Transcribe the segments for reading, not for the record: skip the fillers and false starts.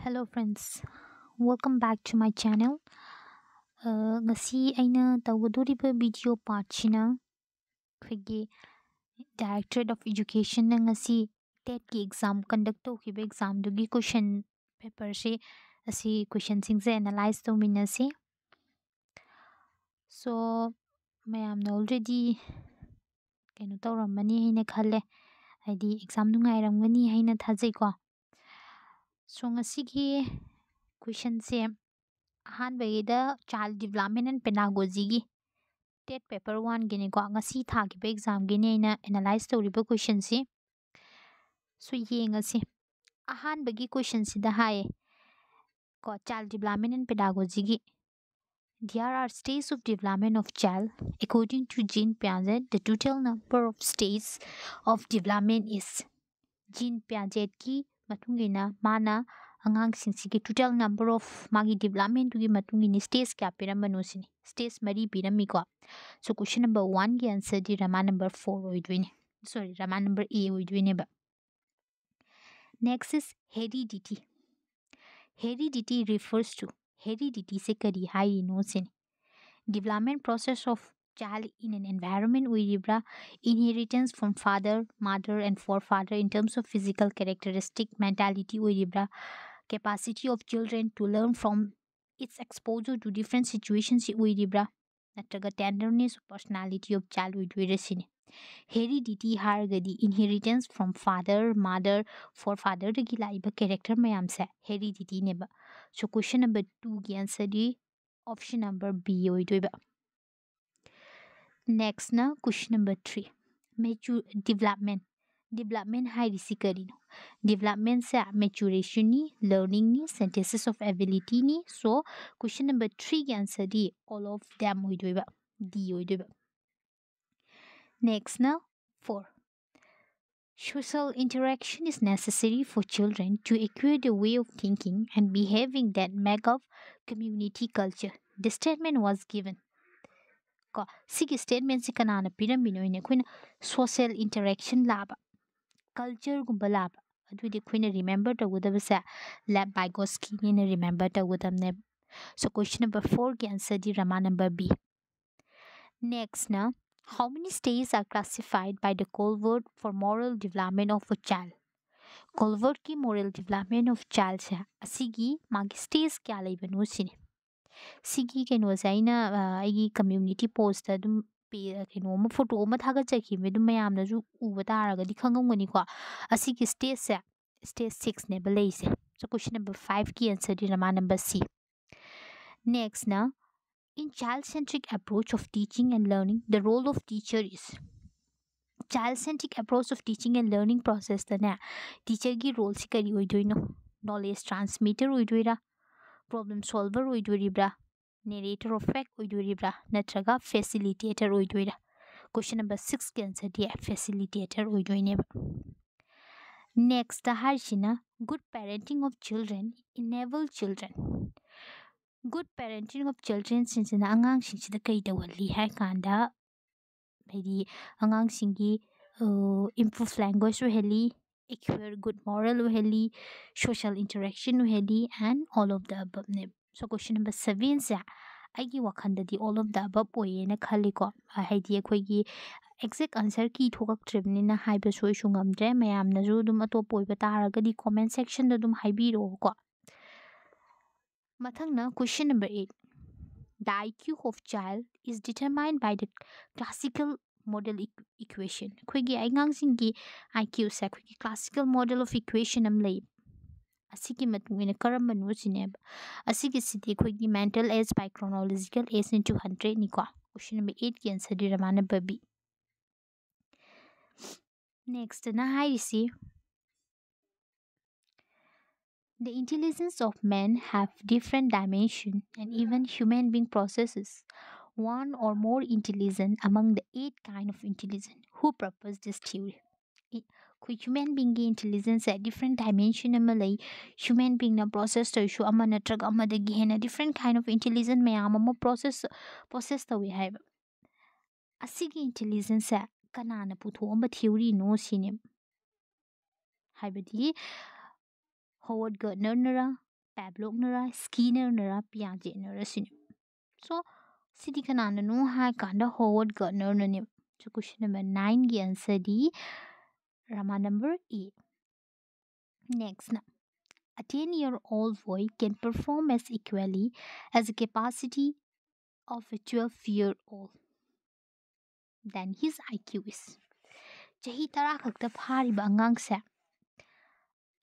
Hello friends, welcome back to my channel. Ngasi aina tawgadoriba video part sina khigi Directorate of Education na ngasi TET ki exam conduct tawkiba exam dugi question paper se asi question sing se analyze to minasi. So mayamna already kaino tawramani haina khalle haidi exam nungairamgani haina thajai ko. So ngasi ki question se ꯑꯍꯥꯟꯕꯒꯤꯗ child development and ꯄꯦꯗꯥꯒꯣꯖꯤꯒꯤ TET paper ꯋꯥꯟꯒꯤꯅꯤꯀꯣ ꯉꯁꯤ ꯊꯥꯈꯤꯕ ꯑꯦꯛꯖꯥꯝꯒꯤꯅꯤ ꯑꯩꯅ analyse ꯇꯧꯔꯤꯕ ꯀꯣꯏꯁꯟꯁꯤ ꯁꯨ ꯌꯦꯡꯉꯁꯤ ꯑꯍꯥꯟꯕꯒꯤ ꯀꯣꯏꯁꯟꯁꯤꯗ ꯍꯥꯏꯌꯦ ꯀꯣ ꯆꯥꯏꯜ ꯗꯤꯕꯦꯂꯞꯃꯦꯟ ꯑꯦꯟ ꯄꯦꯗꯥꯒꯣꯖꯤꯒꯤ There are stages of development of child. According to Jean Piaget, the total number of stages of development is Jean Piaget ki matungina mana ꯑꯉꯥꯡꯁꯤꯡꯁꯤꯒꯤ total number of ꯃꯥꯒꯤ development ꯒꯤ ꯃꯇꯨꯡ ꯏꯟꯅ stage ꯀꯌꯥ ꯄꯤꯔꯝꯕꯅꯣ ꯁꯤꯅꯤ stage ꯃꯔꯤ ꯄꯤꯔꯝꯃꯤꯀꯣ so question number 1 ꯒꯤ answer ꯗꯤ Rama number 4 ꯑꯣꯏꯗꯣꯏꯅꯤ sorry Rama number A ꯑꯣꯏꯗꯣꯏꯅꯦꯕ next is heredity heredity refers to heredity ꯁꯦ ꯀꯔꯤ ꯍꯥꯏꯔꯤꯅꯣ ꯁꯤꯅꯤ development process of child in an environment ꯑꯣꯏꯔꯤꯕ꯭ꯔꯥ inheritance from father mother and forefather in terms of physical characteristic mentality ꯑꯣꯏꯔꯤꯕ꯭ꯔꯥ capacity of children to learn from its exposure to different situations ꯑꯣꯏꯔꯤꯕ꯭ꯔꯥ ꯅꯠꯇ꯭ꯔꯒ tenderness personality of child ꯑꯣꯏꯗꯣꯏꯔꯥ ꯁꯤꯅꯤ heredity ꯍꯥꯏꯔꯒꯗꯤ inheritance from father mother forefather ꯗꯒꯤ ꯂꯥꯛꯏꯕ character ꯃꯌꯥꯝꯁꯦ heredity ꯅꯦꯕ so question number 2 ꯒꯤ answer ꯗꯤ option number B ꯑꯣꯏꯗꯣꯏꯕ next na question number 3 mature development development hairisi karino development se maturation ni learning ni synthesis of ability ni so question number 3 ki answer di all of them hoidoiba D hoidoiba next na 4 social interaction is necessary for children to acquire the way of thinking and behaving that make up community culture the statement was given ꯀꯣ ꯁꯤꯒꯤ ꯁ꯭ꯇꯦꯠꯃꯦꯟꯁꯤ ꯀꯅꯥꯅ ꯄꯤꯔꯝꯃꯤꯅꯣ ꯍꯥꯏꯅ ꯑꯩꯈꯣꯏꯅ social interaction ꯂꯥꯛꯕ ꯀꯜꯆꯔꯒꯨꯝꯕ ꯂꯥꯛꯕ ꯑꯗꯨꯗꯤ ꯑꯩꯈꯣꯏꯅ remember ꯇꯧꯒꯗꯕꯁꯦ ꯂꯦꯞ ꯕꯥꯏꯒꯣꯁꯀꯤꯅꯤꯅ ꯔꯤꯃꯦꯝꯕꯔ ꯇꯧꯒꯗꯕꯅꯦꯕ ꯁꯣ ꯀ꯭ꯋꯦꯁꯟ ꯅꯝꯕꯔ 4ꯒꯤ ꯑꯟꯁꯔꯗꯤ ꯔꯃꯥ number B next how many stages are classified by the Colvert for moral development of a child Colvert ki moral development of child se asigi magi stage kya leibano sini ꯁꯤꯒꯤ ꯀꯩꯅꯣꯁꯦ ꯑꯩꯅ ꯑꯩꯒꯤ community post ꯑꯗꯨꯝ ꯀꯩꯅꯣ ꯑꯃ photo ꯑꯃ ꯊꯥꯒꯠꯆꯈꯤꯕꯅꯦ ꯑꯗꯨꯝ ꯃꯌꯥꯝꯅꯁꯨ ꯎꯕ ꯇꯥꯔꯒꯗꯤ ꯈꯪꯉꯝꯒꯅꯤꯀꯣ ꯑꯁꯤꯒꯤ ꯁ꯭ꯇꯦꯖꯁꯦ ꯁ꯭ꯇꯦꯖ 6ꯅꯦꯕ ꯂꯩꯁꯦ ꯁꯣ ꯀ꯭ꯋꯦꯁꯟ ꯅꯝꯕꯔ 5ꯒꯤ ꯑꯟꯁꯔꯗꯤ ꯔꯃꯥ number C next in child centric approach of teaching and learning the role of teacher is child centric approach of teaching and learning process tane teacher gi role si kari oidoino knowledge transmitter oidoira problem solver oidoribra narrator of fact oidoribra natraga facilitator oidoira question number 6 ki answer di facilitator oidoineba next the harshina good parenting of children enable children good parenting of children sinsina angang sinsida kai tawalli hai kanda maybe angang singi improve language oheli acquire good moral oheli social interaction oheli and all of the above ne so question number 7 se aigi wakhanda di all of the above oyena khali ko haidi akhoi exact answer ki thokaktribnina haiba soi sungamdre mayamna ju dum atop oiba taragadi comment section da dum haibiro ko mathangna question number 8 the IQ of child is determined by the classical model equation khoi aingang singi IQ se khoi classical model of equation am lay asigi matungina karamba no sineb asigi sidi khoi mental age by chronological age into 100 ni ko question number 8 ki answer di ramana babi next na hairisi the intelligence of men have different dimension and even human being processes one or more intelligent among the 8 kind of intelligence who proposed this theory human being intelligence at different dimension amalay human being na process to issue ama natrag ama de hena different kind of intelligence mayam ama process to we have asigi intelligence kanana putho amba theory no sinem haibadi Howard Gardner nara Pavlovnara, Skinner-nara, Piaget-nara sini. So, sidi kanana no hai kanda Howard Gardner nani. So, question number 9 ki answer di Rama number 8. Next na. A 10-year-old boy can perform as equally as the capacity of a 12-year-old than his IQ is. Chahi tara khakta phariba angang sa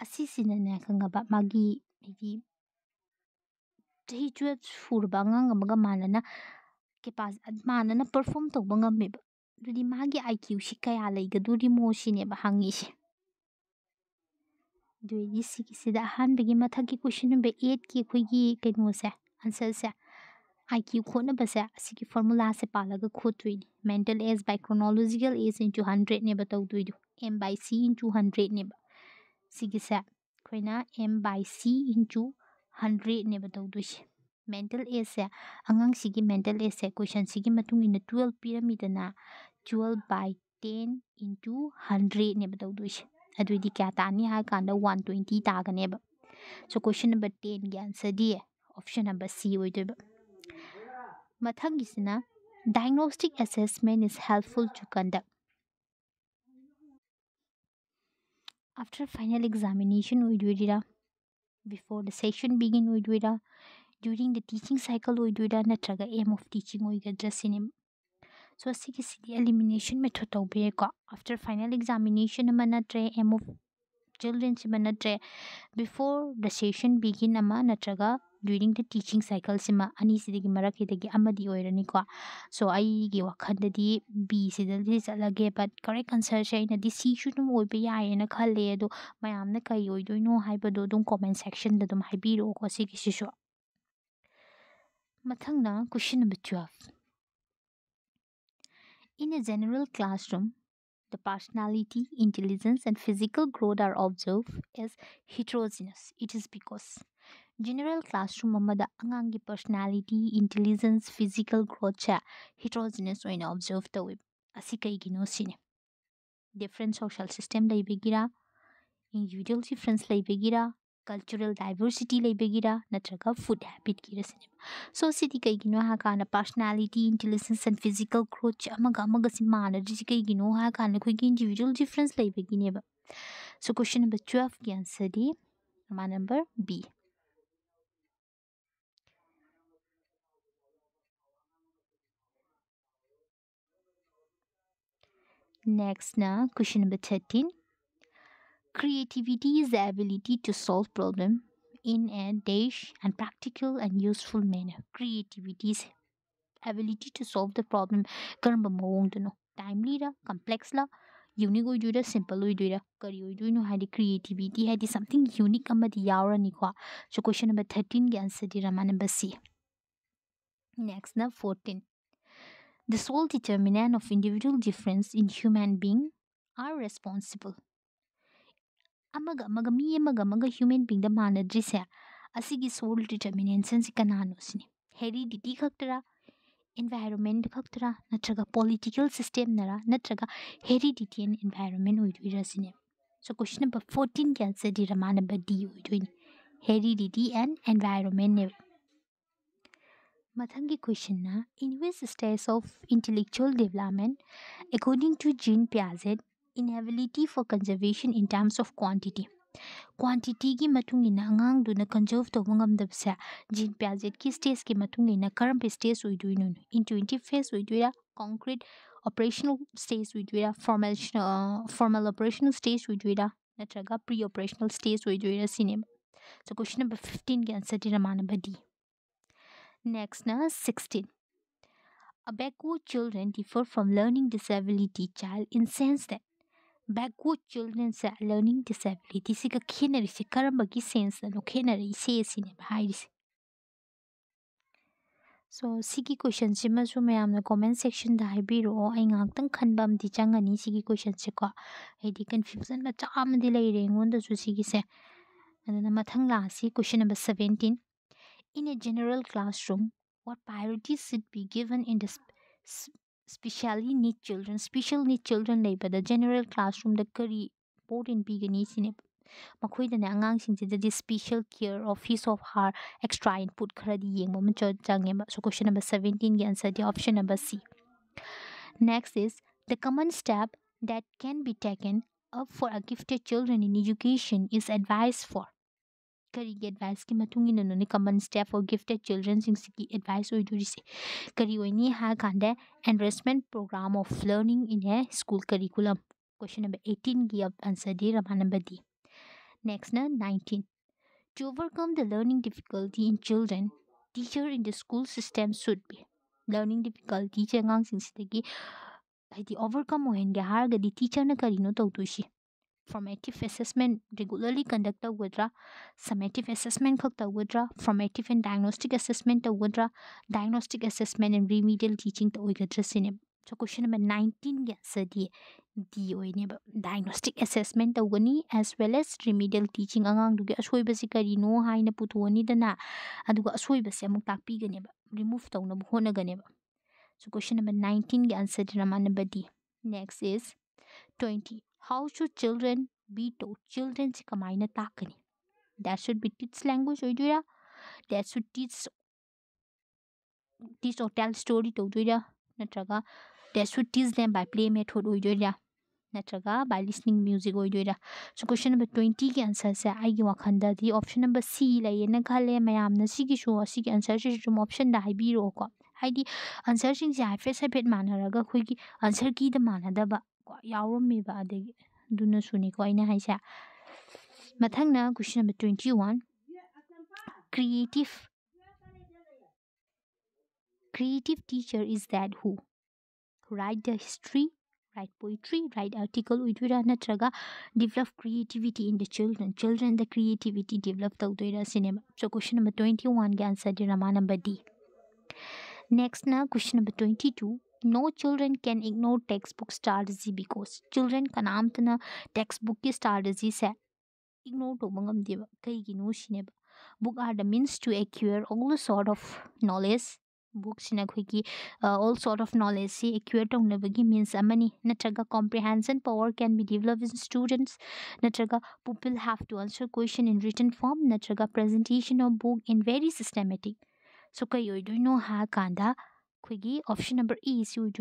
asisinane kangaba magi maybe chahi 12 surba angang amaga manana manana perform tawba ngameba dudi magi IQ shi kaya laigaduri mo shine ba hangise duidi sida ahanbagi mathaki question number 8 ki khoigi kaino se answer se IQ khona basa asigi formula se palaga khotui mental age by chronological age into 100 ne batau duidu m by c into 100 ne ba sigi sa khoina m by c into 100 ne batau duisi mental age se angang sigi mental age se question sigi matung in 12 pyramid na 12 by 10 into 100 ne batau duisi aduidi kya tani ha kanda 120 tagane ba so question number 10 gi answer di option number c oidoba mathangisina diagnostic assessment is helpful to conduct after final examination oidoira before the session begin oidoira during the teaching cycle oidoira natraga aim of teaching oigadra sinim so asigi elimination method tawbe ko after final examination manatre aim of children manatre before the session begin ama natraga during the teaching cycle sima ani sidigi marakidagi amadi oirani ko so ai gi wakhadadi b sidali chalage but correct answer shay na di c shu dum oibe yaye na khalle do mayamna kai oidoino haibado dum comment section da dum haibiro ko sigi shishu mathangna question number 12 in a general classroom the personality, intelligence, and physical growth are observed as heterogeneous. It is because general classroom amada angangi personality, intelligence, physical growth cha heterogeneous oina observe tawi. Asi kaigino sine. Different social system laibegira, individual difference laibegira, cultural diversity laibegira, natraga food habit gira sine. So sidi kaigino ha kana personality, intelligence and physical growth cha amaga si mana disi kaigino ha kana koi individual difference laibegine ba. So question number 12 ki answer di number B. Next na question number 13. Creativity is the ability to solve problem in a dash and practical and useful manner. Creativity is ability to solve the problem karamba mawongdano timely ra complex la unique oidura simple oidura kari oiduino hadi creativity hadi something unique amadi yawrani ko so question number 13 gi answer di rama number c next na 14 the sole determinant of individual difference in human being are responsible amaga human being da manadrise asigi sole determinant sense kanano sini heredity khaktara environment khaktara natraga political system nara natraga heredity and environment oidira sine so question number 14 ki answer di rama number d oidoini heredity and environment ne mathangi question na in which stage of intellectual development according to Jean Piaget inability for conservation in terms of quantity gi matung ina angang du na conserve to bangam dabsa Jean Piaget ki stage ki matung ina karam stage oiduino intuitive phase oiduira concrete operational stage oiduira formal operational stage oiduira natraga pre operational stage oiduira cinema so question number 15 ki answer di rama number d next na 16 a backward children differ from learning disability child in sense that backward children sa learning disability siga khenari se karambagi sense no khenari se sine bhairis so sigi question sima su mayamna comment section da haibiro ai ngak khanbam di changani sigi question se ko ai di confusion ma cham di leire ngonda su sigi se adana mathang la si question number 17 in a general classroom what priorities should be given in the special need children labor the general classroom the kari important bigani sine ꯃꯈꯣꯏꯗꯅ ꯑꯉꯥꯡꯁꯤꯡꯁꯤꯗꯗꯤ special career of his of her extra input ꯈꯔꯗꯤ ꯌꯦꯡꯕ ꯑꯃ ꯆꯪꯉꯦꯕ so question number 17ꯒꯤ ꯑꯟꯁꯔꯗꯤ option number C next is the common step that can be taken up for a gifted children in education is advice for ꯀꯔꯤꯒꯤ ꯑꯦꯗꯚꯥꯏꯁꯀꯤ ꯃꯇꯨꯡ ꯏꯟꯅꯅꯣꯅꯦ ꯀꯃꯟ ꯁ꯭ꯇꯦꯞ ꯐꯣꯔ ꯒꯤꯐꯇꯦꯠ ꯆꯤꯜꯗ꯭ꯔꯟꯁꯤꯡꯁꯤꯒꯤ ꯑꯦꯗꯚꯥꯏꯁ ꯑꯣꯏꯗꯣꯔꯤꯁꯦ ꯀꯔꯤ ꯑꯣꯏꯅꯤ ꯍꯥꯏꯔ ꯀꯥꯟꯗ enrichment program of learning in a school curriculum question number 18ꯒꯤ ꯑꯟꯁꯔꯗꯤ ꯔꯃꯥ ꯅꯝꯕꯔ ꯗꯤ ꯅꯦꯛꯁꯅ 19 to overcome the learning difficulty in children teacher in the school system should be learning difficulty ꯁꯦ ꯑꯉꯥꯡꯁꯤꯡꯁꯤꯗꯒꯤ ꯍꯥꯏꯗꯤ ꯑꯣꯚꯔꯀꯝ ꯑꯣꯏꯍꯟꯒꯦ ꯍꯥꯏꯔꯒꯗꯤ ꯇꯤꯆꯔꯅ ꯀꯔꯤꯅꯣ ꯇꯧꯗꯣꯏꯁꯤ formative assessment regularly conduct tꯧꯒꯗ꯭ꯔꯥ summative assessment ꯈꯛ ꯇꯧꯒꯗ꯭ꯔꯥ formative and diagnostic assessment tꯧꯒꯗ꯭ꯔꯥ diagnostic assessment and remedial teaching ꯑꯣꯏꯒꯗ꯭ꯔꯥ ꯁꯤꯅꯦꯕ so question number 19ꯒꯤ ꯑꯟꯁꯔꯗꯤ ꯗꯤ ꯑꯣꯏꯅꯦꯕ diagnostic assessment ꯇꯧꯒꯅꯤ as well as remedial teaching ꯑꯉꯥꯡꯗꯨꯒꯤ ꯑꯁꯣꯏꯕꯁꯤ ꯀꯔꯤꯅꯣ ꯍꯥꯏꯅ ꯄꯨꯊꯣꯛꯑꯅꯤꯗꯅ ꯑꯗꯨꯒ ꯑꯁꯣꯏꯕꯁꯦ ꯑꯃꯨꯛ ꯇꯥꯛꯄꯤꯒꯅꯦꯕ remove ꯇꯧꯅꯕ ꯍꯣꯠꯅꯒꯅꯦꯕ so question number 19ꯒꯤ ꯑꯟꯁꯔꯗꯤ Rama number D next is 20 how should children be taught children se kamaina takani that should be teach language oidura that should teach or tell story taudoira natraga that should teach them by play method oidura natraga by listening music oidura so question number 20 ki answer se ai gi wakhanda di option number C layena khale mayamna sigi shu sigi answer se jum option da haibiro ko haidi answer sing se haifet haifet manaraga khoi gi answer ki da manadaba ko yawrami ba adegi duna suni ko aina haisa mathangna question number 21 creative teacher is that who write the history write poetry write article uidura natraga develop creativity in the children the creativity develop tawdoira cinema so question number 21 ga answer di rama number D next na question number 22 no children can ignore textbook strategy because children kanamtana textbook ki strategy se ignore to bangamdeba kaigino sineba book are the means to acquire all sort of knowledge books in a quickie all sort of knowledge see acquire to nabagi means amani natraga comprehension power can be developed in students natraga people have to answer question in written form natraga presentation of book in very systematic so kayo do know ha kanda quickie option number E is you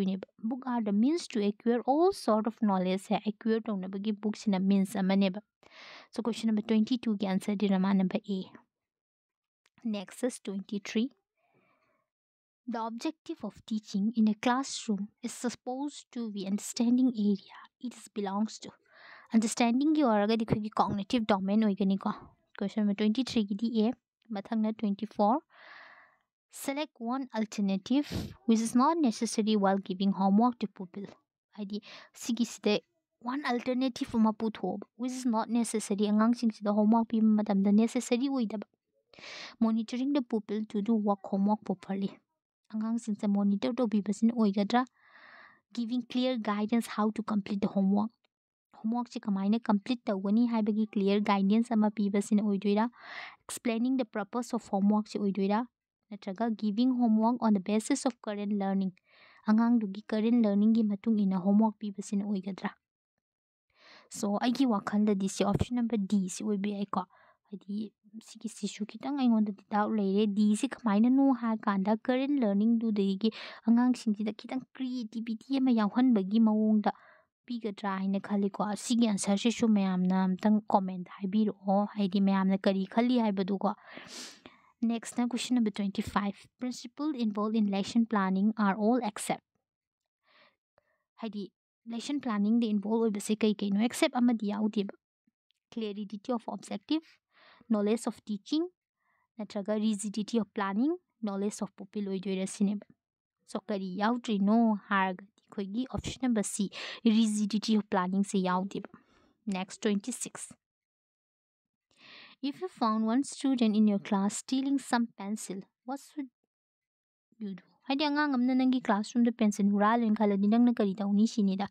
book are the means to acquire all sort of knowledge acquire to nabagi books in a means amaneba so question number 22 ki answer di rama number A next is 23 the objective of teaching in a classroom is supposed to be understanding area it is belongs to understanding ki oraga dikhogi cognitive domain oigani ko question number 23 ki di A mathangna 24 select one alternative which is not necessary while giving homework to pupil haidi sigi side one alternative ma putho which is not necessary angang sing sida homework pi madam da necessary oidaba monitoring the pupil to do work homework properly angang sing se monitor to bi basin oigadra giving clear guidance how to complete the homework se kamaina complete tawani haibagi clear guidance ama pi basin oidoira explaining the purpose of homework se oidoira natraga giving homework on the basis of current learning angang dugi current learning gi matung ina homework pi basin oigadra so aigi wakhanda di se option number D se oibi ai ko hadi sigi sisu kitang ai ngonda doubt leire D se kamaina no ha kanda current learning du de gi angang sing da kitang creativity ama yawhan bagi mawong da pigadra haina khali ko sigi answer se shu mayamna amtang comment haibiro haidi mayamna kari khali haibadu ko next na question number 25 principle involved in lesson planning are all except haidi lesson planning de involve oibase kai kai no except amadi yaudeba clarity of objective knowledge of teaching natraga rigidity of planning knowledge of pupil oidoira sineba so kari yaudri no harga dikhogi option number C rigidity of planning se yaudeba next 26 if you found one student in your class stealing some pencil what should you do haidi angang amna nangi classroom da pencil huralen khaladi nangna kari tawni sinida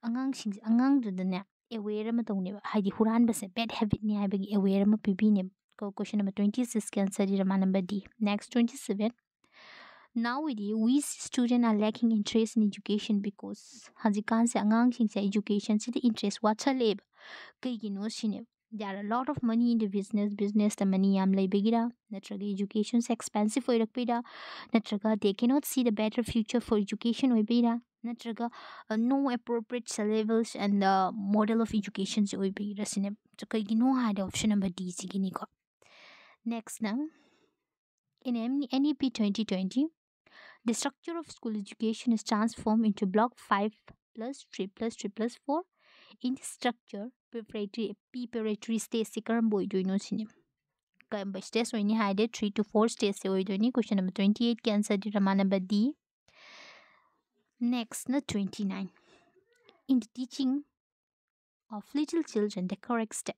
angang du da ne aware ma tawne haidi huran base bad habit ni haibagi aware ma pibine question number 26 can answer rama number D next 27 now we students are lacking interest in education because hajikan se angang sing se education se the interest what chaleb Kaygino sine. There are a lot of money in the business the money am begira, natraga education is expensive for Irakpida, natraga they cannot see the better future for education oibira, natraga no appropriate syllabus and the model of education oibira sine. So kaygino had option number D siginiko. Next now in NEP 2020, the structure of school education is transformed into block 5 plus 3 plus 3 plus 4. In this structure, preparatory stage se karambo oidoino sine. Karambo stage oini haide 3 to 4 stage se oidoini. Question number 28 can answer the number D. Next, 29. In the teaching of little children, the correct step.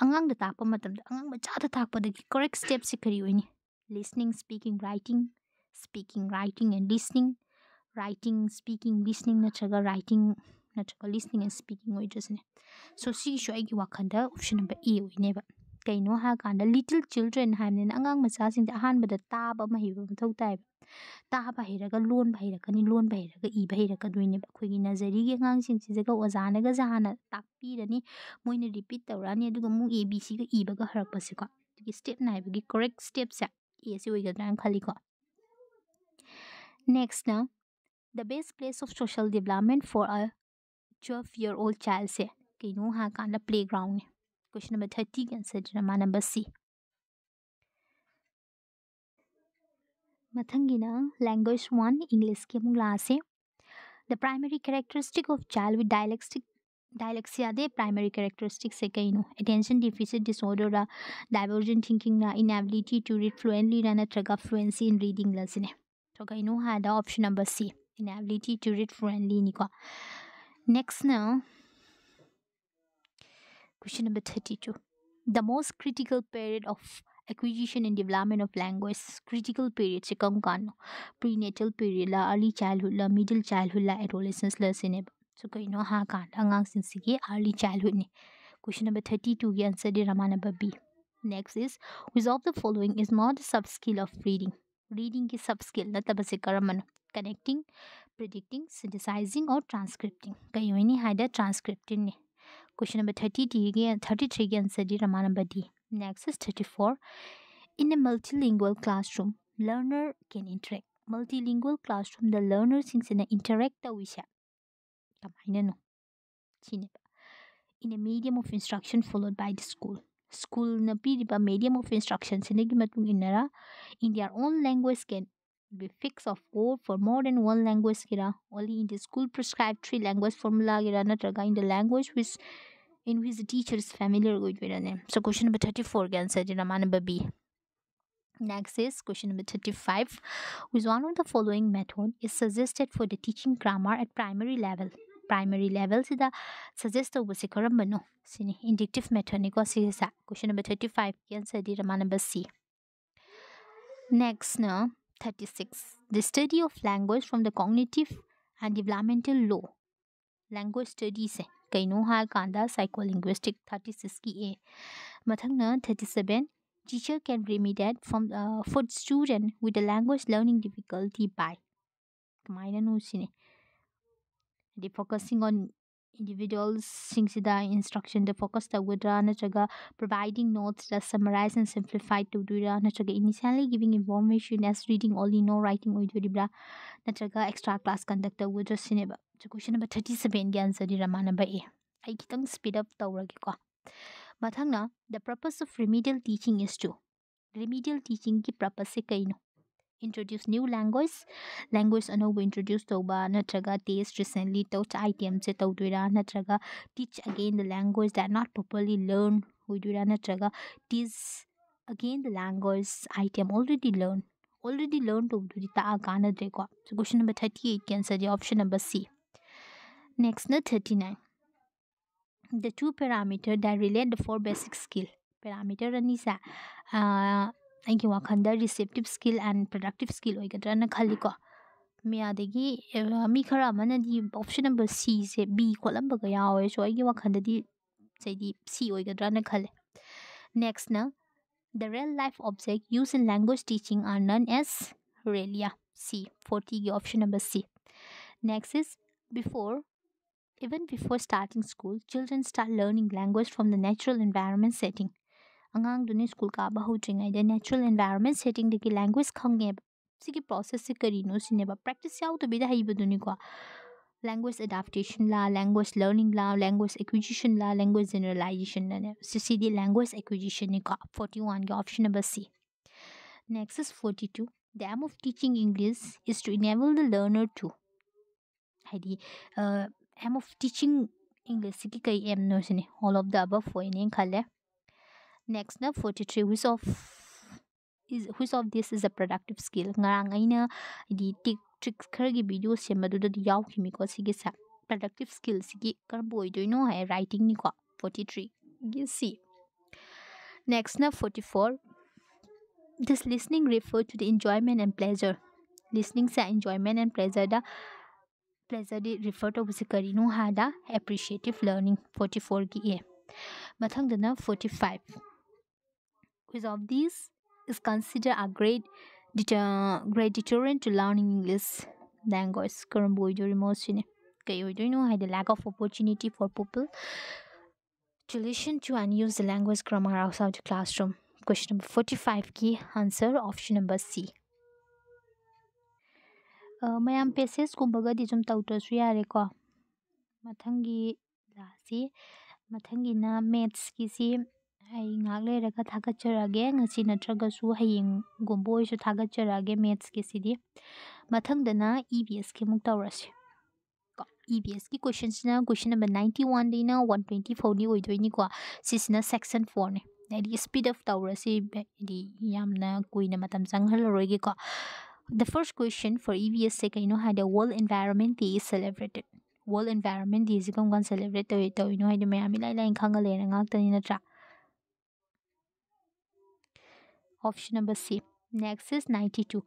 Angang da takpa matamda, angang macha da takpa the correct step se kari oini. Listening, speaking, writing, and listening, writing, speaking, listening, natraga writing, natraga listening and speaking oidrasne. So si sho aigi wakanda option number A oineba. Kaino ha kanda little children hamne angang macha sing da ahanbada taba mahiba mathau taiba. Taba hiraga loan bahiraka loan bahiraga I bahiraka duineba. Khoigi nazari ge ngang sing sijaga ozana ga jahana takpirani moina repeat tawrani aduga mu ABC ga I baga harakpasiko. Step naiba gi correct step sa A se oigadran khaliko. Next now, the best place of social development for a 12-year-old child se kaino ha kanda playground. Question number 30 can answer number C. Mathangina language 1 English ke mula se. The primary characteristic of child with dyslexia de primary characteristics se kaino attention deficit disorder ra divergent thinking ra inability to read fluently ra natraga fluency in reading la sine. So kaino ha the option number C inability to read fluently ni ko. Next now, question number 32. The most critical period of acquisition and development of language. Critical period se kam kano. Prenatal period la, early childhood la, middle childhood la, adolescence la sineba. So kaino ha kan angang sinsige early childhood ni. Question number 32 ki answer di Rama number B. Next is, which of the following is not a sub-skill of reading? Reading ki sub-skill na tabase karamano. Connecting, predicting, synthesizing or transcripting. Kayo ini haida transcripting ni. Question number 33 ki answer di Rama number D. Next is 34. In a multilingual classroom, learner can interact. Multilingual classroom, the learner sings in an interact wisha. No. In a medium of instruction followed by the school. School na piriba medium of instruction sinigi matung inara in their own language can be fixed of code for more than one language kira. Only in the school prescribed 3 language formula kira natraga in the language which in which the teacher is familiar with the name. So question number 34 can answer number B. Next is question number 35. Which one of the following method is suggested for the teaching grammar at primary level? Primary level is the suggested was a karambano. Inductive method. Question number 35 can answer number C. Next now 36. The study of language from the cognitive and developmental law. Language studies kaino ha kanda psycholinguistic 36 ki A. Mathangna 37. Teacher can remediate from for student with a language learning difficulty by kamaina no sine. The focusing on individuals singsida instruction the focus ta withdraw natraga providing notes that summarize and simplify to do natraga initially giving information as reading only no writing oiduribra natraga extra class conductor withdraw sineba. So question number 37 the answer di Rama number A. I kitang speed up tawragi ko. Mathangna the purpose of remedial teaching is to remedial teaching ki purpose se kaino introduce new language anoba introduce toba natraga taste recently taught items se tawdura natraga teach again the language that not properly learned udura natraga teach again the language item already learned to do ta agana deko. So question number 38 can answer the option number C. Next 39. The 2 parameter that relate the 4 basic skill. Parameter anisa aiki wakanda receptive skill and productive skill oigadra khaliko. Me adegi mi khara mana di option number C se B column baga yawe so aiki wakanda di say di C oigadra khale. Next na the real life object used in language teaching are known as realia. C 40 option number C. Next is before Even before starting school, children start learning language from the natural environment setting. ꯑꯉꯥꯡꯗꯨꯅ school ꯀꯥꯕ ꯍꯧꯗ꯭ꯔꯤꯉꯩꯗ natural ꯑꯦꯟꯚꯥꯏꯔꯣꯟꯃꯦꯟ ꯁꯦꯇꯤꯡꯗꯒꯤ language ꯈꯪꯉꯦꯕ ꯁꯤꯒꯤ ꯄ꯭ꯔꯣꯁꯦꯁꯁꯦ ꯀꯔꯤꯅꯣ ꯁꯤꯅꯦꯕ practice ꯌꯥꯎꯗꯕꯤꯗ ꯍꯩꯕꯗꯨꯅꯤꯀꯣ language adaptation ꯂꯥ ꯂꯦꯡꯒ꯭ꯋꯦꯖ ꯂꯔꯅꯤꯡ ꯂꯥ ꯂꯦꯡꯒ꯭ꯋꯦꯖ ꯑꯦꯀ꯭ꯋꯤꯖꯤꯁꯟ ꯂꯥ ꯂꯦꯡꯒ꯭ꯋꯦꯖ ꯖꯦꯅꯔꯦꯂꯥꯏꯖꯦꯁꯟꯅꯅꯦ ꯁꯤꯗꯤ ꯂꯦꯡꯒ꯭ꯋꯦꯖ ꯑꯦꯀ꯭ꯋꯤꯖꯤꯁꯟꯅꯤꯀꯣ 41ꯒꯤ option number C next is 42 the aim of teaching English is to enable the learner to ꯍꯥꯏꯗꯤ aim of teaching English ꯁꯤꯒꯤ ꯀꯩ aimꯅꯣ ꯁꯤꯅꯤ all of the above ꯑꯣꯏꯅꯦꯅ ꯈꯜꯂꯦ next na 43 which of this is a productive skill ngarang aina di tricks khargi video sembadu di yaukimi ko sige sa productive skill sigi karbo oidoino hai writing ni ko 43 gi see next na 44 this listening refer to the enjoyment and pleasure listening sa enjoyment and pleasure di refer to bisi karino hada appreciative learning 44 gi a mathang dana 45 which of these is considered a great deterrent to learning English language karambo oidori mosine kay oidoino hai the lack of opportunity for people to listen to and use the language grammar outside the classroom question number 45 key answer option number C mayam passes kumbaga di jum tawtrasu yare ko mathangi lasi mathangi na maths ki si ꯑꯩ ꯉꯥꯛ ꯂꯩꯔꯒ ꯊꯥꯒꯠꯆꯔꯒꯦ ꯉꯁꯤ ꯅꯠꯇ꯭ꯔꯒꯁꯨ ꯍꯌꯦꯡꯒꯨꯝꯕ ꯑꯣꯏꯔꯁꯨ ꯊꯥꯒꯠꯆꯔꯒꯦ ꯃꯦꯠꯁꯀꯤꯁꯤꯗꯤ ꯃꯊꯪꯗꯅ ꯏ B ꯑꯦꯁꯀꯤ ꯑꯃꯨꯛ ꯇꯧꯔꯁꯤ ꯀꯣ ꯏ ꯕꯤ ꯑꯦꯁꯀꯤ ꯀꯣꯏꯁꯟꯁꯤꯅ ꯀꯣꯏꯁꯟ ꯅꯝꯕꯔ 91ꯗꯩꯅ 120 ꯐꯥꯎꯗꯤ ꯑꯣꯏꯗꯣꯏꯅꯤꯀꯣ ꯁꯤꯁꯤꯅ ꯁꯦꯛꯁꯟ 4ꯅꯦ ꯍꯥꯏꯗꯤ ꯁ꯭ꯄꯤꯠ ꯑꯞ ꯇꯧꯔꯁꯤ ꯍꯥꯏꯗꯤ ꯌꯥꯝꯅ ꯀꯨꯏꯅ ꯃꯇꯝ ꯆꯪꯍꯜꯂꯔꯣꯏꯒꯦꯀꯣ ꯗ ꯐꯥꯔꯁ ꯀꯣꯏꯁꯟ ꯐꯣꯔ ꯏ ꯕꯤ ꯑꯦꯁꯁꯦ ꯀꯩꯅꯣ ꯍꯥꯏꯗ ꯋꯥꯔꯜ ꯏꯟꯚꯥꯏꯔꯣꯟꯃꯦꯟ ꯗꯦ ꯏꯁ ꯁꯦꯂꯦꯕ꯭ꯔꯦꯇꯦꯠ ꯋꯥꯔꯜ ꯏꯟꯚꯥꯏꯔꯣꯟꯃꯦꯟ ꯗꯦꯁꯤ ꯀꯔꯝ ꯀꯥꯟ ꯁꯦꯂꯦꯕ꯭ꯔꯦꯠ ꯇꯧꯔꯤꯅꯣ ꯍꯥꯏꯗꯤ ꯃꯌꯥꯝ ꯏꯂꯥꯏ ꯂꯥꯏꯅ ꯈꯪꯉ ꯂꯩꯔ ꯉꯥꯛꯇꯅꯤ ꯅꯠꯇ꯭ꯔꯥ option number C. Next is 92.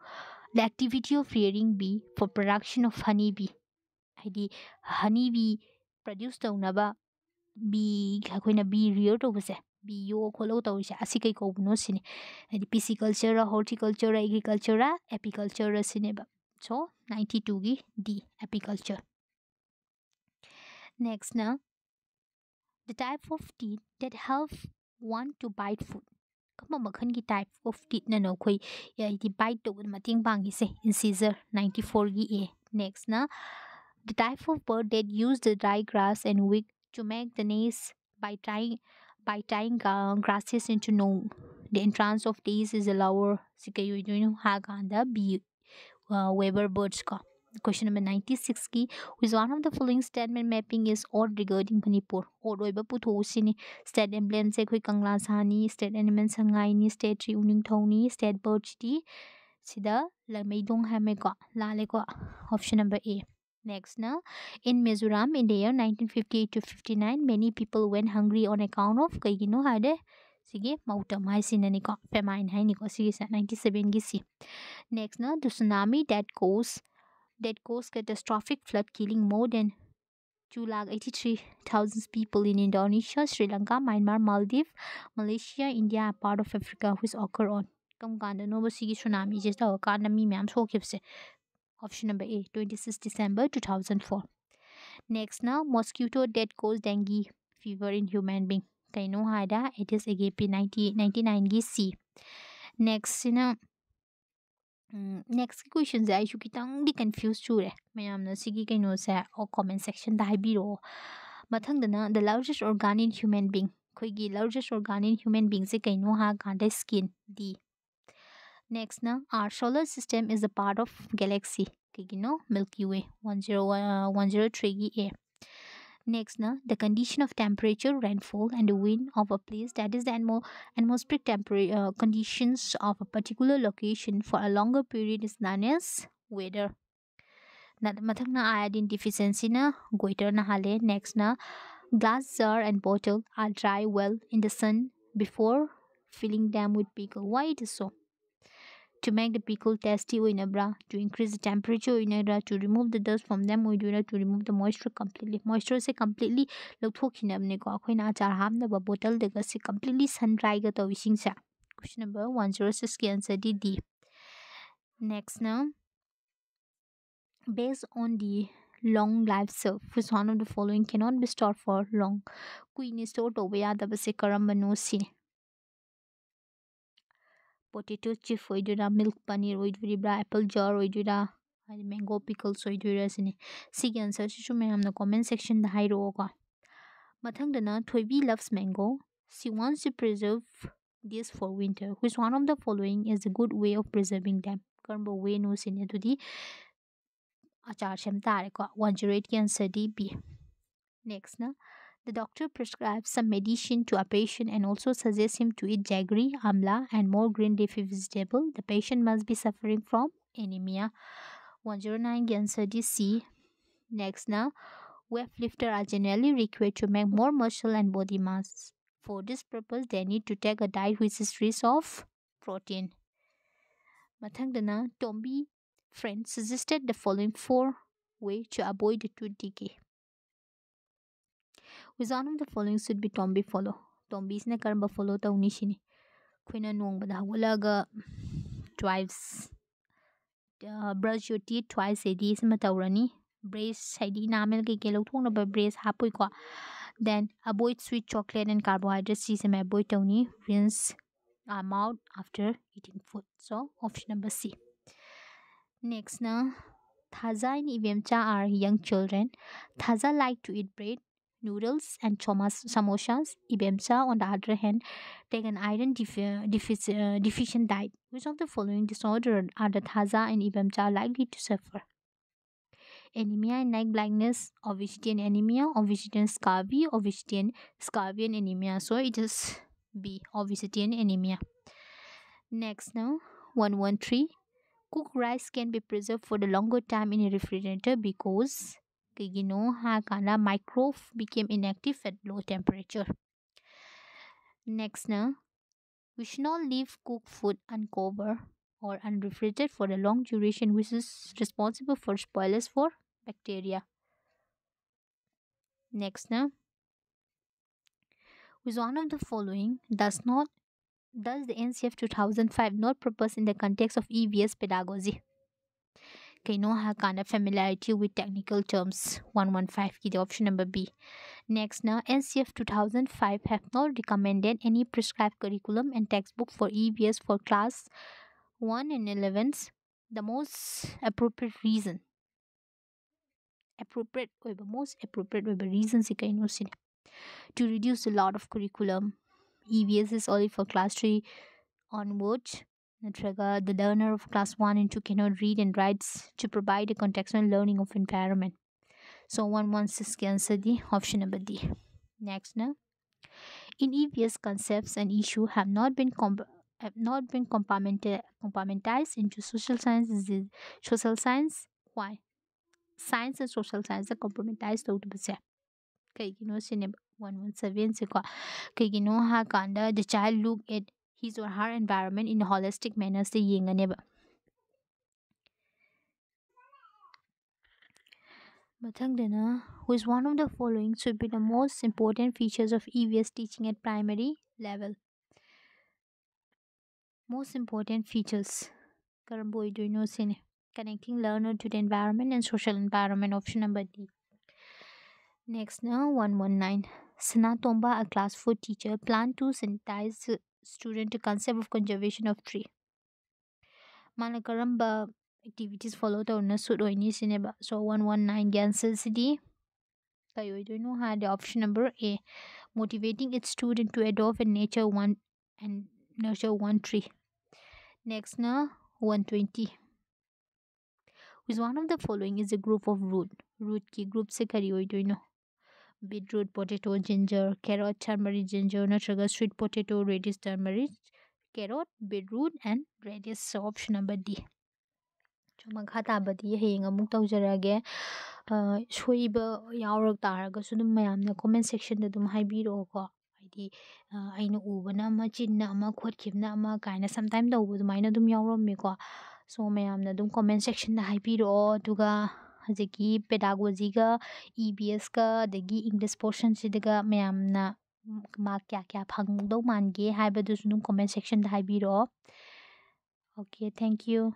The activity of rearing bee for production of honey bee. ꯍꯥꯏꯗꯤ honey bee produce ꯇꯧꯅꯕ bee ꯑꯩꯈꯣꯏꯅ bee rear ꯇꯧꯕꯁꯦ bee ꯌꯣꯛ ꯈꯣꯠꯂꯒ ꯇꯧꯔꯤꯁꯦ ꯑꯁꯤ ꯀꯩ ꯀꯧꯕꯅꯣ ꯁꯤꯅꯤ ꯍꯥꯏꯗꯤ pisciculture horticulture agriculture apiculture ꯁꯤꯅꯦꯕ so 92ꯒꯤ D apiculture next na the type of teeth that help one to bite food ꯀꯔꯝꯕ ꯃꯈꯜꯒꯤ ꯇꯥꯏꯞ ꯑꯣꯐ ꯇꯤꯠꯅꯅꯣ ꯑꯩꯈꯣꯏ ꯍꯥꯏꯗꯤ ꯕꯥꯏꯠ ꯇꯧꯕꯗ ꯃꯇꯦꯡ ꯄꯥꯡꯉꯤꯁꯦ ꯏꯟꯁꯤꯖꯔ 94ꯒꯤ A next na the type of bird that use the dry grass and wick to make the nest by tying grasses into no the entrance of these is a lower sikay oidoino haganda B Weber birds ka question number 96 ki which one of the following statement mapping is odd regarding Manipur odd oiba putho sini state emblem se khoi kangla sani state animal sangai ni state tree uning thoni state bird ti sida lameidong hame ko lale ko option number A next na in Mizoram in the year 1958 to 59 many people went hungry on account of kaigino hade sige mautam hai sinani ko famine hai ni ko sige 97 gi si next na the tsunami that caused catastrophic flood killing more than 283,000 people in Indonesia, Sri Lanka, Myanmar, Maldives, Malaysia, India are part of Africa which occur on kam kanda no sigi tsunami je taw kana mi myam sokipse option number A 26 December 2004 next now mosquito that cause dengue fever in human being kaino haida it is agape 99 gi C next next question se aishu kitang di confused chure mayamna sigi kaino se or comment section da haibiro mathang dana the largest organ in human being khoigi largest organ in human being se kaino ha ganda skin D next na our solar system is a part of galaxy kigino Milky Way 103 gi A next na the condition of temperature rainfall and the wind of a place that is the atmospheric temperature conditions of a particular location for a longer period is known as weather na mathak na iodine deficiency na goiter na hale next na glass jar and bottle are dry well in the sun before filling them with pickle why it is so to make the pickle tasty oinabra to increase the temperature oinabra to remove the dust from them oidura to remove the moisture se completely lothokinabne ko akoina achar hamna ba bottle de ga se completely sun dry ga to ising sa question number 106 ki answer D next now based on the long life serve? Which one of the following cannot be stored for long? Queen store tꯧba yadabase karambano sine? Potato chip oidura, milk paneer oiduribra, apple jar oidura, hadi mango pickles oidura sine. Sige answer shishu mayamna comment section da hairo ko. Mathangdana Thoibi loves mango. She wants to preserve this for winter. Which one of the following is a good way of preserving them? Karamba way no sine to the achar shem tare ko. 108 can answer D B. Next na. The doctor prescribes some medicine to a patient and also suggests him to eat jaggery, amla, and more green leafy vegetable. The patient must be suffering from anemia. 109 can answer D C. Next now, weightlifter are generally required to make more muscle and body mass. For this purpose, they need to take a diet which is rich of protein. Mathangdana, Tombi friend suggested the following four ways to avoid the tooth decay. Which one of the following should be Tombi follow? Tombi is na karamba follow ta unishini. Kwena nong bada hagulaga twice. Brush your teeth twice a day. Sama taurani. Brace haidi namel ke kelok thong na ba brace hapoi ko. Then avoid sweet chocolate and carbohydrates. Si sama avoid tauni. Rinse our mouth after eating food. So option number C. Next na. Thaza and Ivemcha are young children. Thaza like to eat bread, noodles, and samosas. Ibemcha, on the other hand, take an iron deficient diet. Which of the following disorder are the Thaza and Ibemcha likely to suffer? Anemia and night blindness, obesity and anemia, obesity and scurvy, obesity and scurvy and anemia. So it is B, obesity and anemia. Next now, 113. Cooked rice can be preserved for the longer time in a refrigerator because microwave became inactive at low temperature. Next now, we should not leave cooked food uncovered or unrefrigerated for a long duration, which is responsible for spoilers for bacteria. Next now, which one of the following does the NCF 2005 not propose in the context of EVS pedagogy? Kind of familiarity with technical terms. 115 ki the option number B. Next now, NCF 2005 have not recommended any prescribed curriculum and textbook for EVS for class 1 and 11s. The most appropriate reason reasons to reduce the lot of curriculum. EVS is only for class 3 onwards. The learner of class 1 and 2 cannot read and write to provide a contextual learning of environment. So 116 can answer the option number D. Next now, in EVS concepts and issue have not been compartmentalized into social science. Social science, why? Science and social science are compartmentalized to the kaigino sine 117 se ko kaigino ha kanda the child look at his or her environment in a holistic manner se yenganeba. Mathangdana, who is one of the following should be the most important features of EVS teaching at primary level? Most important features. Karamboy do no sine. Connecting learner to the environment and social environment, option number D. Next now, 119. Sanatomba, a class 4 teacher, planned to sensitize student to concept of conservation of tree. Manakaramba activities follow the owner suit or so 119 answers D. Kayo do know had the option number A, motivating its student to adopt and nurture one tree. Next now, 120. Which one of the following is a group of root? Root ki group se kari do know. Beetroot, potato, ginger, carrot, turmeric, ginger, natraga, sweet potato, radish, turmeric, carrot, beetroot, and radish. So option number D. Maghatabadi hang amuk tawjarage soiba yaurag taraga sudum mayamna comment section da dum haibiro ko haidi aina ubana ama chinna ama khotkibna ama kaina sometime da ubu maina dum yaurom ko so mayamna dum comment section da haibiro duga haziki pedagogy ga EBS ka dagi English portion sidaga mayamna ma kya kya phangdo mange haibadu sudum comment section da haibiro. Okay, thank you.